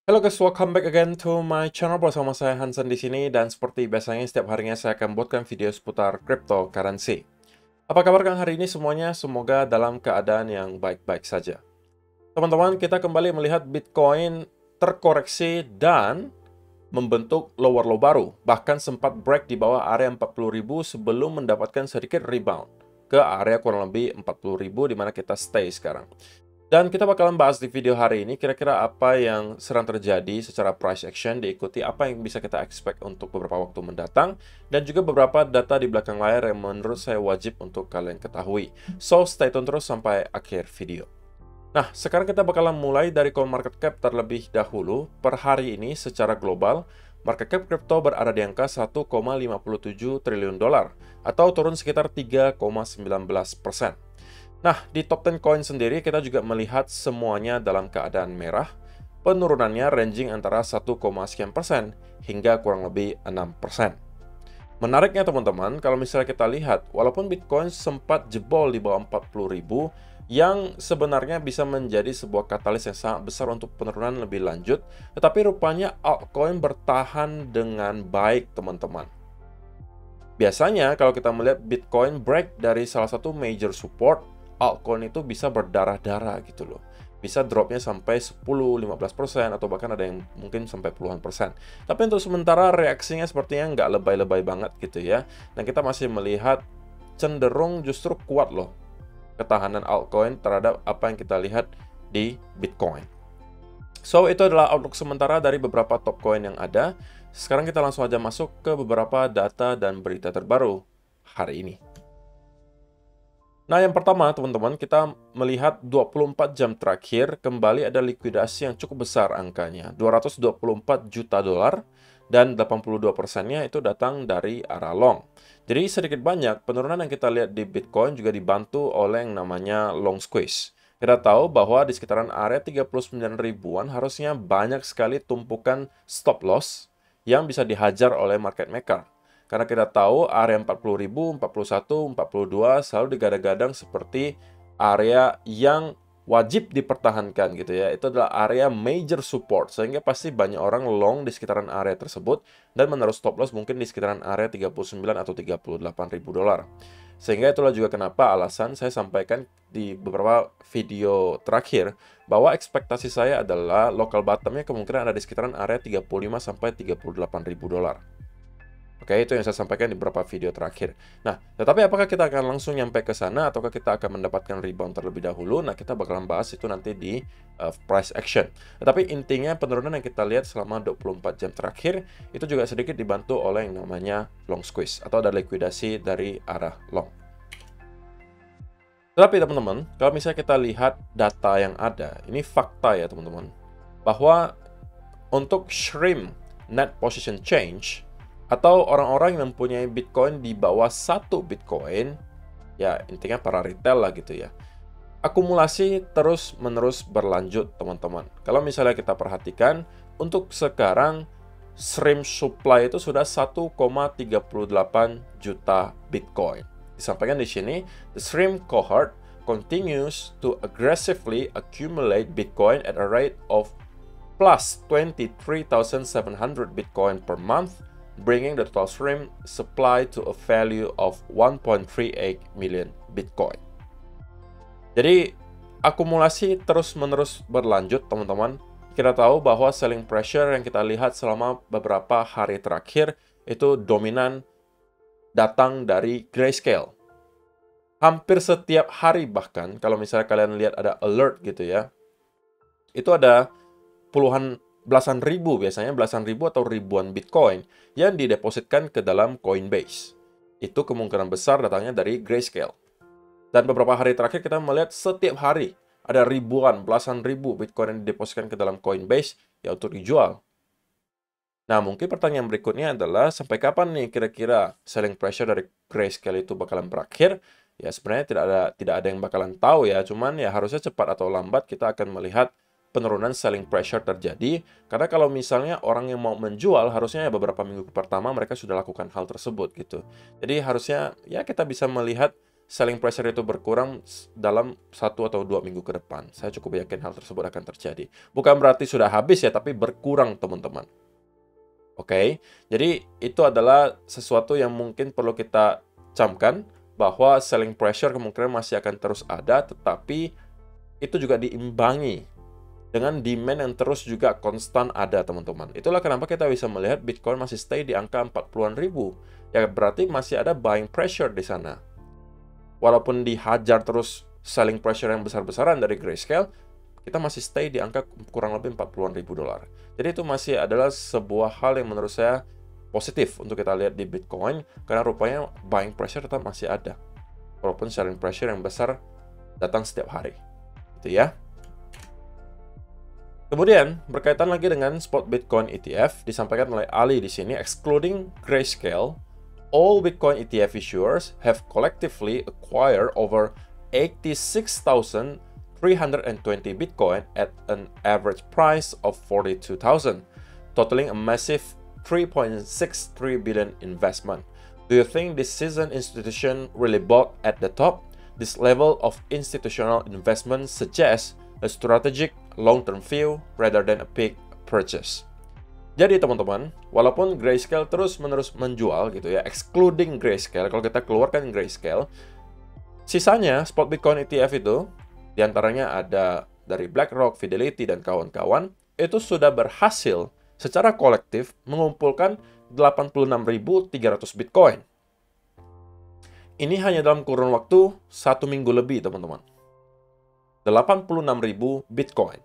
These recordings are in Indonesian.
Halo guys, welcome back again to my channel bersama saya Hansen di sini dan seperti biasanya setiap harinya saya akan buatkan video seputar cryptocurrency. Apa kabar kalian hari ini semuanya? Semoga dalam keadaan yang baik-baik saja. Teman-teman, kita kembali melihat Bitcoin terkoreksi dan membentuk lower low baru, bahkan sempat break di bawah area 40.000 sebelum mendapatkan sedikit rebound ke area kurang lebih 40.000 di mana kita stay sekarang. Dan kita bakalan bahas di video hari ini kira-kira apa yang sedang terjadi secara price action, diikuti apa yang bisa kita expect untuk beberapa waktu mendatang, dan juga beberapa data di belakang layar yang menurut saya wajib untuk kalian ketahui. So, stay tune terus sampai akhir video. Nah, sekarang kita bakalan mulai dari CoinMarketCap terlebih dahulu. Per hari ini secara global, market cap crypto berada di angka 1,57 triliun dolar atau turun sekitar 3,19%. Nah, di top 10 coin sendiri kita juga melihat semuanya dalam keadaan merah. Penurunannya ranging antara 1, sekian persen hingga kurang lebih 6%. Menariknya teman-teman, kalau misalnya kita lihat, walaupun Bitcoin sempat jebol di bawah 40.000, yang sebenarnya bisa menjadi sebuah katalis yang sangat besar untuk penurunan lebih lanjut, tetapi rupanya altcoin bertahan dengan baik teman-teman. Biasanya kalau kita melihat Bitcoin break dari salah satu major support, altcoin itu bisa berdarah-darah gitu loh. Bisa dropnya sampai 10-15% atau bahkan ada yang mungkin sampai puluhan persen. Tapi untuk sementara reaksinya sepertinya nggak lebay-lebay banget gitu ya. Dan kita masih melihat cenderung justru kuat loh ketahanan altcoin terhadap apa yang kita lihat di Bitcoin. So, itu adalah outlook sementara dari beberapa top coin yang ada. Sekarang kita langsung aja masuk ke beberapa data dan berita terbaru hari ini. Nah, yang pertama, teman-teman, kita melihat 24 jam terakhir kembali ada likuidasi yang cukup besar angkanya, 224 juta dolar, dan 82%-nya itu datang dari arah long. Jadi sedikit banyak penurunan yang kita lihat di Bitcoin juga dibantu oleh yang namanya long squeeze. Kita tahu bahwa di sekitaran area 39 ribuan harusnya banyak sekali tumpukan stop loss yang bisa dihajar oleh market maker. Karena kita tahu area 40.000, 41, 42 selalu digadang-gadang seperti area yang wajib dipertahankan gitu ya. Itu adalah area major support, sehingga pasti banyak orang long di sekitaran area tersebut dan menaruh stop loss mungkin di sekitaran area 39 atau 38.000 dolar. Sehingga itulah juga kenapa alasan saya sampaikan di beberapa video terakhir bahwa ekspektasi saya adalah local bottomnya kemungkinan ada di sekitaran area 35 sampai 38.000 dolar. Oke, itu yang saya sampaikan di beberapa video terakhir. Nah, tetapi apakah kita akan langsung nyampe ke sana ataukah kita akan mendapatkan rebound terlebih dahulu? Nah, kita bakalan bahas itu nanti di price action. Tetapi intinya penurunan yang kita lihat selama 24 jam terakhir itu juga sedikit dibantu oleh yang namanya long squeeze atau ada likuidasi dari arah long. Tetapi teman-teman, kalau misalnya kita lihat data yang ada, ini fakta ya teman-teman, bahwa untuk shrink net position change atau orang-orang yang mempunyai Bitcoin di bawah 1 Bitcoin, ya intinya para retail lah gitu ya. Akumulasi terus-menerus berlanjut teman-teman. Kalau misalnya kita perhatikan, untuk sekarang stream supply itu sudah 1,38 juta Bitcoin. Disampaikan di sini, the stream cohort continues to aggressively accumulate Bitcoin at a rate of plus 23,700 Bitcoin per month, bringing the total stream supply to a value of 1.38 million Bitcoin. Jadi, akumulasi terus-menerus berlanjut, teman-teman. Kita tahu bahwa selling pressure yang kita lihat selama beberapa hari terakhir itu dominan datang dari Grayscale. Hampir setiap hari bahkan, kalau misalnya kalian lihat ada alert gitu ya, itu ada belasan ribu biasanya, belasan ribu atau ribuan Bitcoin yang didepositkan ke dalam Coinbase. Itu kemungkinan besar datangnya dari Grayscale. Dan beberapa hari terakhir kita melihat setiap hari ada ribuan, belasan ribu Bitcoin yang didepositkan ke dalam Coinbase ya untuk dijual. Nah, mungkin pertanyaan berikutnya adalah sampai kapan nih kira-kira selling pressure dari Grayscale itu bakalan berakhir? Ya sebenarnya tidak ada yang bakalan tahu ya, cuman ya harusnya cepat atau lambat kita akan melihat penurunan selling pressure terjadi, karena kalau misalnya orang yang mau menjual harusnya ya beberapa minggu pertama mereka sudah lakukan hal tersebut gitu. Jadi harusnya ya kita bisa melihat selling pressure itu berkurang dalam 1 atau 2 minggu ke depan. Saya cukup yakin hal tersebut akan terjadi. Bukan berarti sudah habis ya, tapi berkurang teman-teman. Oke, jadi itu adalah sesuatu yang mungkin perlu kita camkan, bahwa selling pressure kemungkinan masih akan terus ada, tetapi itu juga diimbangi dengan demand yang terus juga konstan ada, teman-teman. Itulah kenapa kita bisa melihat Bitcoin masih stay di angka 40-an ribu. Ya berarti masih ada buying pressure di sana. Walaupun dihajar terus selling pressure yang besar-besaran dari Grayscale, kita masih stay di angka kurang lebih 40-an ribu dolar. Jadi itu masih adalah sebuah hal yang menurut saya positif untuk kita lihat di Bitcoin, karena rupanya buying pressure tetap masih ada. Walaupun selling pressure yang besar datang setiap hari. Gitu ya. Kemudian, berkaitan lagi dengan spot Bitcoin ETF, disampaikan oleh Ali di sini, excluding Grayscale, all Bitcoin ETF issuers have collectively acquired over 86,320 Bitcoin at an average price of 42,000, totaling a massive 3.63 billion investment. Do you think this seasoned institution really bought at the top? This level of institutional investment suggests a strategic long-term view rather than a big purchase. Jadi teman-teman, walaupun Grayscale terus-menerus menjual gitu ya, excluding Grayscale, kalau kita keluarkan Grayscale, sisanya spot Bitcoin ETF itu, diantaranya ada dari BlackRock, Fidelity, dan kawan-kawan, itu sudah berhasil secara kolektif mengumpulkan 86.300 Bitcoin. Ini hanya dalam kurun waktu 1 minggu lebih, teman-teman. 86.000 Bitcoin.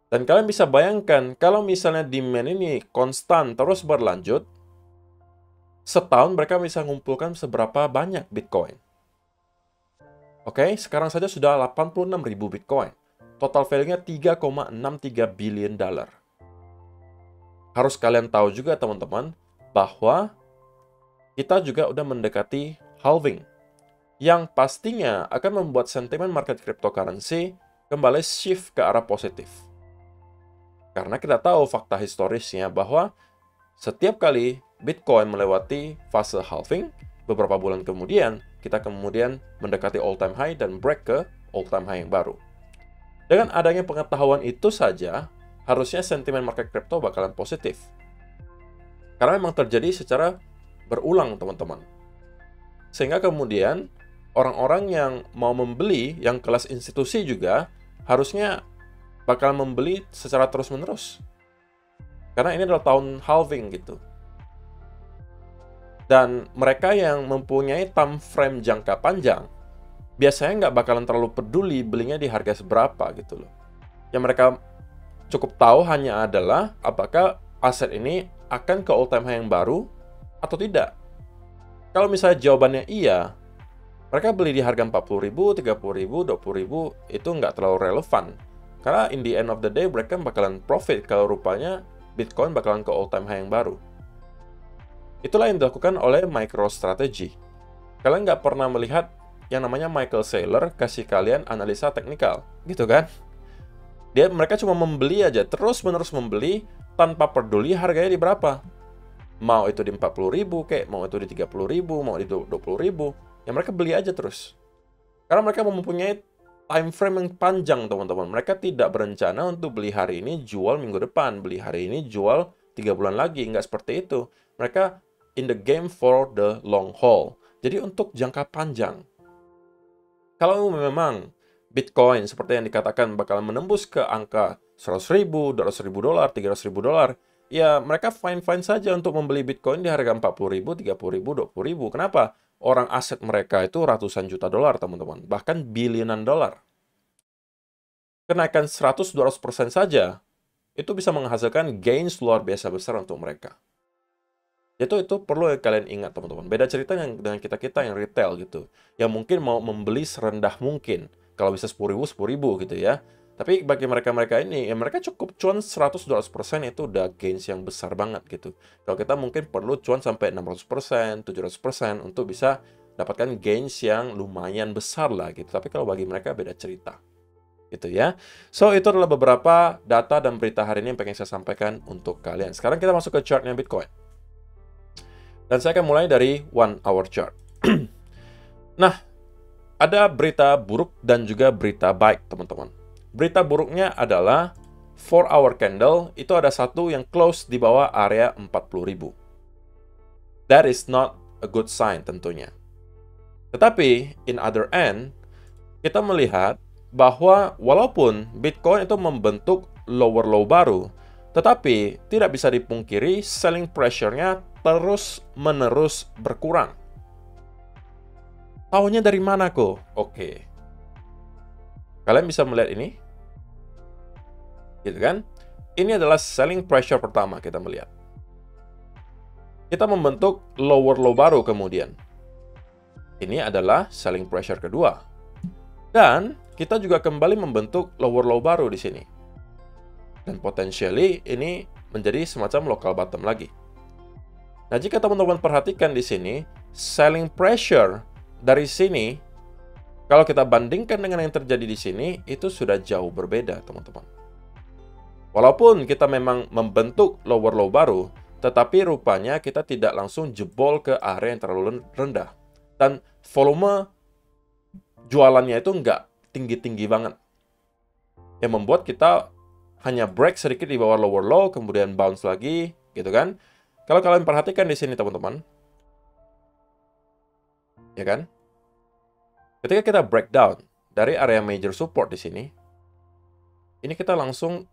Dan kalian bisa bayangkan, kalau misalnya demand ini konstan terus berlanjut, setahun mereka bisa mengumpulkan seberapa banyak Bitcoin. Oke, sekarang saja sudah 86.000 Bitcoin. Total value-nya 3,63 billion dollar. Harus kalian tahu juga teman-teman, bahwa kita juga udah mendekati halving, yang pastinya akan membuat sentimen market cryptocurrency kembali shift ke arah positif. Karena kita tahu fakta historisnya bahwa setiap kali Bitcoin melewati fase halving, beberapa bulan kemudian, kita kemudian mendekati all-time high dan break ke all-time high yang baru. Dengan adanya pengetahuan itu saja, harusnya sentimen market crypto bakalan positif. Karena memang terjadi secara berulang, teman-teman. Sehingga kemudian, orang-orang yang mau membeli, yang kelas institusi juga, harusnya bakal membeli secara terus-menerus. Karena ini adalah tahun halving gitu. Dan mereka yang mempunyai time frame jangka panjang, biasanya nggak bakalan terlalu peduli belinya di harga seberapa gitu loh. Yang mereka cukup tahu hanya adalah apakah aset ini akan ke all-time high yang baru atau tidak. Kalau misalnya jawabannya iya, mereka beli di harga 40.000, 30.000, 20.000, itu nggak terlalu relevan. Karena in the end of the day, mereka bakalan profit kalau rupanya Bitcoin bakalan ke all-time high yang baru. Itulah yang dilakukan oleh MicroStrategy. Kalian nggak pernah melihat yang namanya Michael Saylor kasih kalian analisa teknikal, gitu kan? Mereka cuma membeli aja, terus-menerus membeli, tanpa peduli harganya di berapa. Mau itu di 40.000 kek, mau itu di 30.000, mau di 20.000, ya mereka beli aja terus. Karena mereka mempunyai time frame yang panjang, teman-teman. Mereka tidak berencana untuk beli hari ini, jual minggu depan. Beli hari ini, jual 3 bulan lagi. Nggak seperti itu. Mereka in the game for the long haul. Jadi untuk jangka panjang. Kalau memang Bitcoin seperti yang dikatakan bakalan menembus ke angka 100.000, 200.000 dolar, 300.000 dolar, ya mereka fine-fine saja untuk membeli Bitcoin di harga 40.000, 30.000, 20.000. Kenapa? Orang aset mereka itu ratusan juta dolar, teman-teman. Bahkan bilionan dolar. Kenaikan 100-200% saja, itu bisa menghasilkan gains luar biasa besar untuk mereka. Itu perlu kalian ingat, teman-teman. Beda cerita dengan kita-kita yang retail gitu. Yang mungkin mau membeli serendah mungkin. Kalau bisa 10.000, 10.000 gitu ya. Tapi bagi mereka-mereka ini, ya mereka cukup cuan 100-200% itu udah gains yang besar banget gitu. Kalau kita mungkin perlu cuan sampai 600%, 700% untuk bisa dapatkan gains yang lumayan besar lah gitu. Tapi kalau bagi mereka beda cerita. Gitu ya. So, itu adalah beberapa data dan berita hari ini yang pengen saya sampaikan untuk kalian. Sekarang kita masuk ke chartnya Bitcoin. Dan saya akan mulai dari 1 hour chart. Nah, ada berita buruk dan juga berita baik, teman-teman. Berita buruknya adalah 4-hour candle itu ada satu yang close di bawah area 40.000. That is not a good sign tentunya. Tetapi, in other end, kita melihat bahwa walaupun Bitcoin itu membentuk lower low baru, tetapi tidak bisa dipungkiri selling pressure-nya terus-menerus berkurang. Tahunya dari mana kok? Oke. Kalian bisa melihat ini? Gitu kan? Ini adalah selling pressure pertama kita melihat. Kita membentuk lower low baru kemudian. Ini adalah selling pressure kedua. Dan kita juga kembali membentuk lower low baru di sini. Dan potentially ini menjadi semacam local bottom lagi. Nah, jika teman-teman perhatikan di sini, selling pressure dari sini, kalau kita bandingkan dengan yang terjadi di sini, itu sudah jauh berbeda, teman-teman. Walaupun kita memang membentuk lower low baru, tetapi rupanya kita tidak langsung jebol ke area yang terlalu rendah. Dan volume jualannya itu nggak tinggi-tinggi banget. Yang membuat kita hanya break sedikit di bawah lower low, kemudian bounce lagi, gitu kan. Kalau kalian perhatikan di sini, teman-teman, ya kan? Ketika kita breakdown dari area major support di sini, ini kita langsung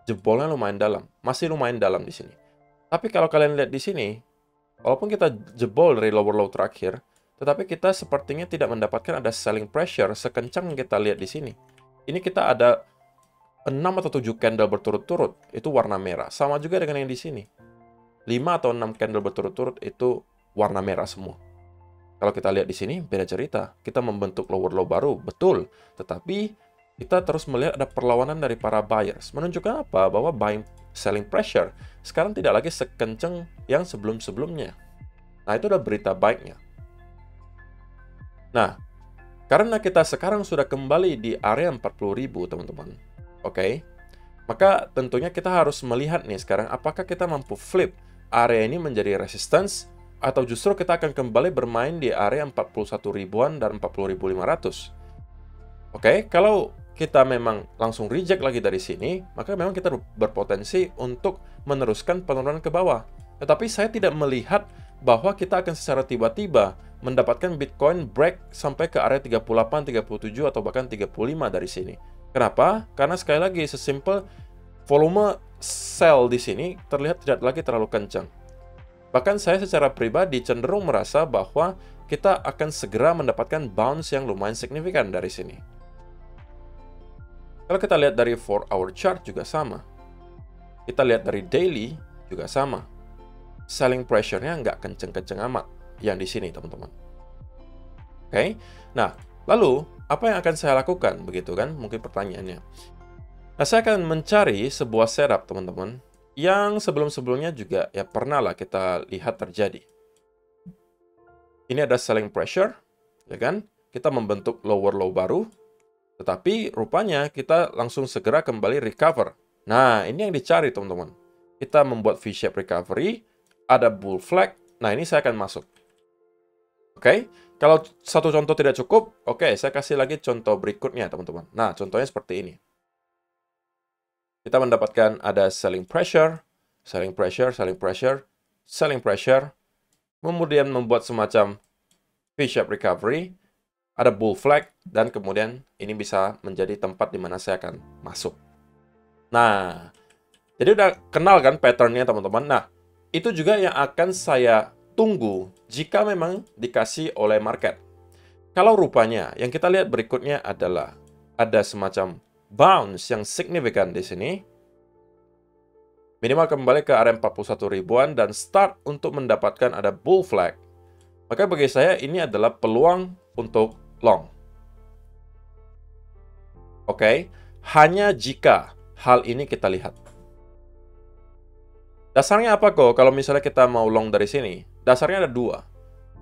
jebolnya lumayan dalam, masih lumayan dalam di sini. Tapi kalau kalian lihat di sini, walaupun kita jebol dari lower low terakhir, tetapi kita sepertinya tidak mendapatkan ada selling pressure sekencang yang kita lihat di sini. Ini kita ada 6 atau 7 candle berturut-turut, itu warna merah. Sama juga dengan yang di sini. 5 atau 6 candle berturut-turut itu warna merah semua. Kalau kita lihat di sini, beda cerita. Kita membentuk lower low baru, betul. Tetapi kita terus melihat ada perlawanan dari para buyers. Menunjukkan apa? Bahwa buying selling pressure sekarang tidak lagi sekencang yang sebelum-sebelumnya. Nah, itu udah berita baiknya. Nah, karena kita sekarang sudah kembali di area 40.000, teman-teman. Oke? Maka tentunya kita harus melihat nih sekarang apakah kita mampu flip area ini menjadi resistance atau justru kita akan kembali bermain di area 41 ribuan dan 40.500. Oke, kalau kita memang langsung reject lagi dari sini, maka memang kita berpotensi untuk meneruskan penurunan ke bawah. Tetapi saya tidak melihat bahwa kita akan secara tiba-tiba mendapatkan Bitcoin break sampai ke area 38, 37, atau bahkan 35 dari sini. Kenapa? Karena sekali lagi, sesimpel volume sell di sini terlihat tidak lagi terlalu kencang. Bahkan saya secara pribadi cenderung merasa bahwa kita akan segera mendapatkan bounce yang lumayan signifikan dari sini. Kalau kita lihat dari 4-hour chart juga sama. Kita lihat dari daily juga sama. Selling pressure-nya nggak kenceng-kenceng amat yang di sini, teman-teman. Oke? Nah, lalu apa yang akan saya lakukan? Begitu kan? Mungkin pertanyaannya. Nah, saya akan mencari sebuah setup, teman-teman, yang sebelum-sebelumnya juga ya pernah lah kita lihat terjadi. Ini ada selling pressure, ya kan? Kita membentuk lower low baru, tetapi rupanya kita langsung segera kembali recover. Nah, ini yang dicari, teman-teman. Kita membuat V-shape recovery, ada bull flag. Nah, ini saya akan masuk. Oke? Kalau satu contoh tidak cukup, oke, saya kasih lagi contoh berikutnya, teman-teman. Nah, contohnya seperti ini. Kita mendapatkan ada selling pressure, selling pressure, selling pressure, selling pressure, kemudian membuat semacam V-shape recovery, ada bull flag, dan kemudian ini bisa menjadi tempat di mana saya akan masuk. Nah, jadi udah kenal kan pattern-nya, teman-teman. Nah, itu juga yang akan saya tunggu jika memang dikasih oleh market. Kalau rupanya yang kita lihat berikutnya adalah ada semacam bounce yang signifikan di sini, minimal kembali ke area 41 ribuan dan start untuk mendapatkan ada bull flag, maka bagi saya ini adalah peluang untuk long. Oke, hanya jika hal ini kita lihat. Dasarnya apa kok kalau misalnya kita mau long dari sini? Dasarnya ada dua.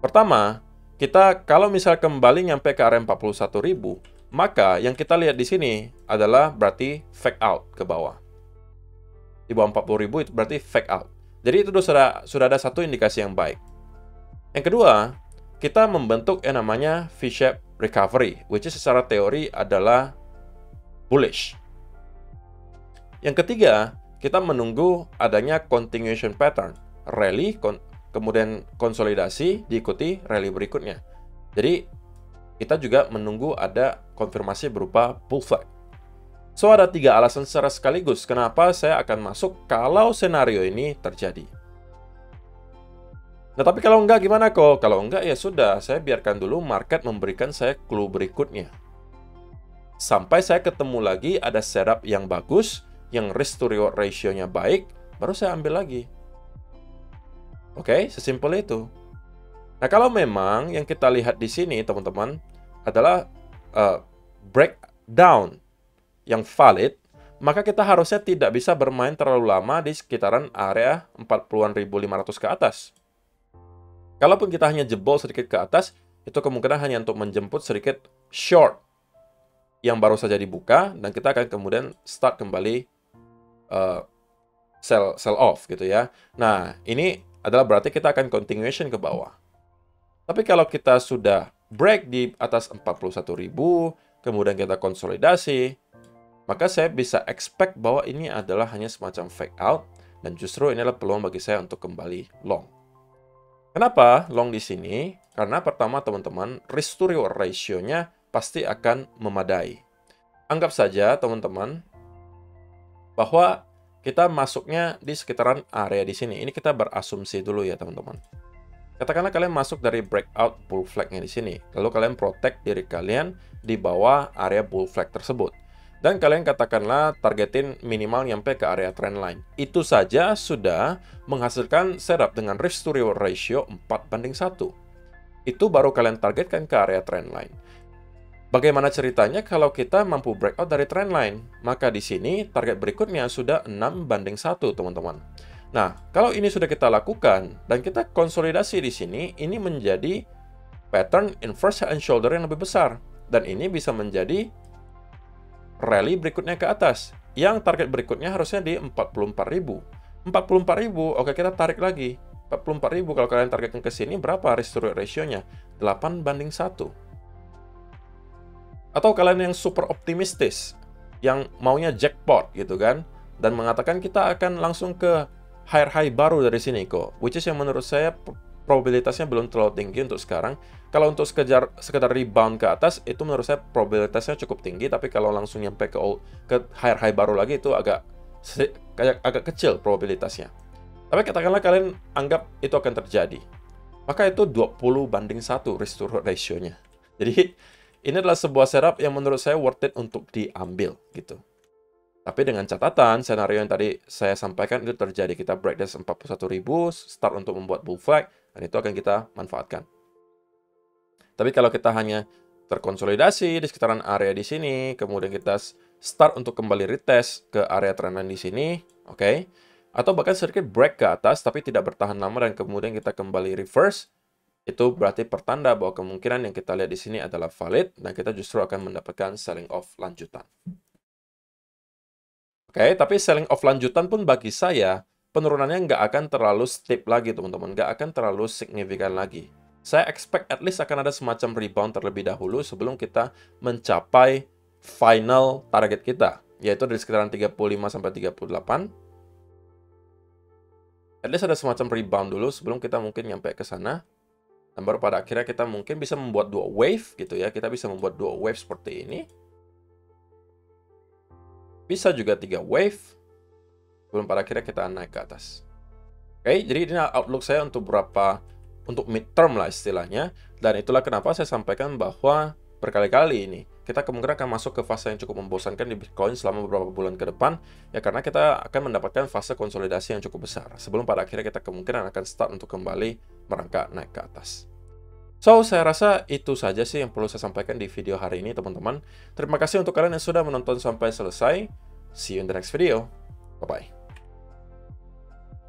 Pertama, kita kalau misalnya kembali nyampe ke area 41.000, maka yang kita lihat di sini adalah berarti fake out ke bawah. Di bawah 40.000 itu berarti fake out. Jadi itu sudah ada satu indikasi yang baik. Yang kedua, kita membentuk yang namanya V-shape recovery, which is secara teori adalah bullish. Yang ketiga, kita menunggu adanya continuation pattern, rally, kemudian konsolidasi, diikuti rally berikutnya. Jadi, kita juga menunggu ada konfirmasi berupa bull flag. So, ada 3 alasan secara sekaligus kenapa saya akan masuk kalau senario ini terjadi. Nah, tapi kalau enggak gimana kok? Kalau enggak ya sudah, saya biarkan dulu market memberikan saya clue berikutnya. Sampai saya ketemu lagi ada setup yang bagus, yang risk to reward ratio-nya baik, baru saya ambil lagi. Oke, sesimpel itu. Nah, kalau memang yang kita lihat di sini, teman-teman, adalah breakdown yang valid, maka kita harusnya tidak bisa bermain terlalu lama di sekitaran area 40.500 ke atas. Kalaupun kita hanya jebol sedikit ke atas, itu kemungkinan hanya untuk menjemput sedikit short yang baru saja dibuka, dan kita akan kemudian start kembali sell off gitu ya. Nah, ini adalah berarti kita akan continuation ke bawah. Tapi kalau kita sudah break di atas 41.000, kemudian kita konsolidasi, maka saya bisa expect bahwa ini adalah hanya semacam fake out, dan justru ini adalah peluang bagi saya untuk kembali long. Kenapa long di sini? Karena pertama, teman-teman, risk to reward ratio-nya pasti akan memadai. Anggap saja, teman-teman, bahwa kita masuknya di sekitaran area di sini. Ini kita berasumsi dulu ya, teman-teman. Katakanlah kalian masuk dari breakout bull flag-nya di sini. Lalu kalian protect diri kalian di bawah area bull flag tersebut. Dan kalian katakanlah targetin minimal nyampe ke area trendline. Itu saja sudah menghasilkan setup dengan risk to reward ratio 4:1. Itu baru kalian targetkan ke area trendline. Bagaimana ceritanya kalau kita mampu breakout dari trendline? Maka di sini target berikutnya sudah 6:1, teman-teman. Nah, kalau ini sudah kita lakukan dan kita konsolidasi di sini, ini menjadi pattern inverse head and shoulder yang lebih besar. Dan ini bisa menjadi rally berikutnya ke atas, yang target berikutnya harusnya di 44.000. 44.000, oke kita tarik lagi. 44.000 kalau kalian targetkan ke sini, berapa risk to reward ratio-nya? 8:1. Atau kalian yang super optimistis, yang maunya jackpot gitu kan, dan mengatakan kita akan langsung ke high baru dari sini kok, which is yang menurut saya probabilitasnya belum terlalu tinggi untuk sekarang. Kalau untuk sekedar rebound ke atas, itu menurut saya probabilitasnya cukup tinggi, tapi kalau langsung nyampe ke high baru lagi, itu agak kecil probabilitasnya. Tapi katakanlah kalian anggap itu akan terjadi, maka itu 20:1 risk to reward ratio-nya. Jadi, ini adalah sebuah setup yang menurut saya worth it untuk diambil, gitu. Tapi dengan catatan, senario yang tadi saya sampaikan itu terjadi. Kita break dari 41.000, start untuk membuat bull flag, dan itu akan kita manfaatkan. Tapi kalau kita hanya terkonsolidasi di sekitaran area di sini, kemudian kita start untuk kembali retest ke area trendline di sini, oke? Atau bahkan sedikit break ke atas, tapi tidak bertahan lama dan kemudian kita kembali reverse, itu berarti pertanda bahwa kemungkinan yang kita lihat di sini adalah valid, dan kita justru akan mendapatkan selling off lanjutan. Oke, tapi selling off lanjutan pun bagi saya, penurunannya nggak akan terlalu steep lagi, teman-teman. Nggak akan terlalu signifikan lagi. Saya expect at least akan ada semacam rebound terlebih dahulu sebelum kita mencapai final target kita, yaitu dari sekitaran 35-38. At least ada semacam rebound dulu sebelum kita mungkin nyampe ke sana. Dan baru pada akhirnya kita mungkin bisa membuat 2 wave gitu ya. Kita bisa membuat 2 wave seperti ini. Bisa juga 3 wave. Sebelum pada akhirnya kita naik ke atas. Oke, jadi ini outlook saya untuk untuk midterm lah istilahnya. Dan itulah kenapa saya sampaikan bahwa berkali-kali ini kita kemungkinan akan masuk ke fase yang cukup membosankan di Bitcoin selama beberapa bulan ke depan. Ya karena kita akan mendapatkan fase konsolidasi yang cukup besar. Sebelum pada akhirnya kita kemungkinan akan start untuk kembali merangkak naik ke atas. So, saya rasa itu saja sih yang perlu saya sampaikan di video hari ini, teman-teman. Terima kasih untuk kalian yang sudah menonton sampai selesai. See you in the next video. Bye-bye.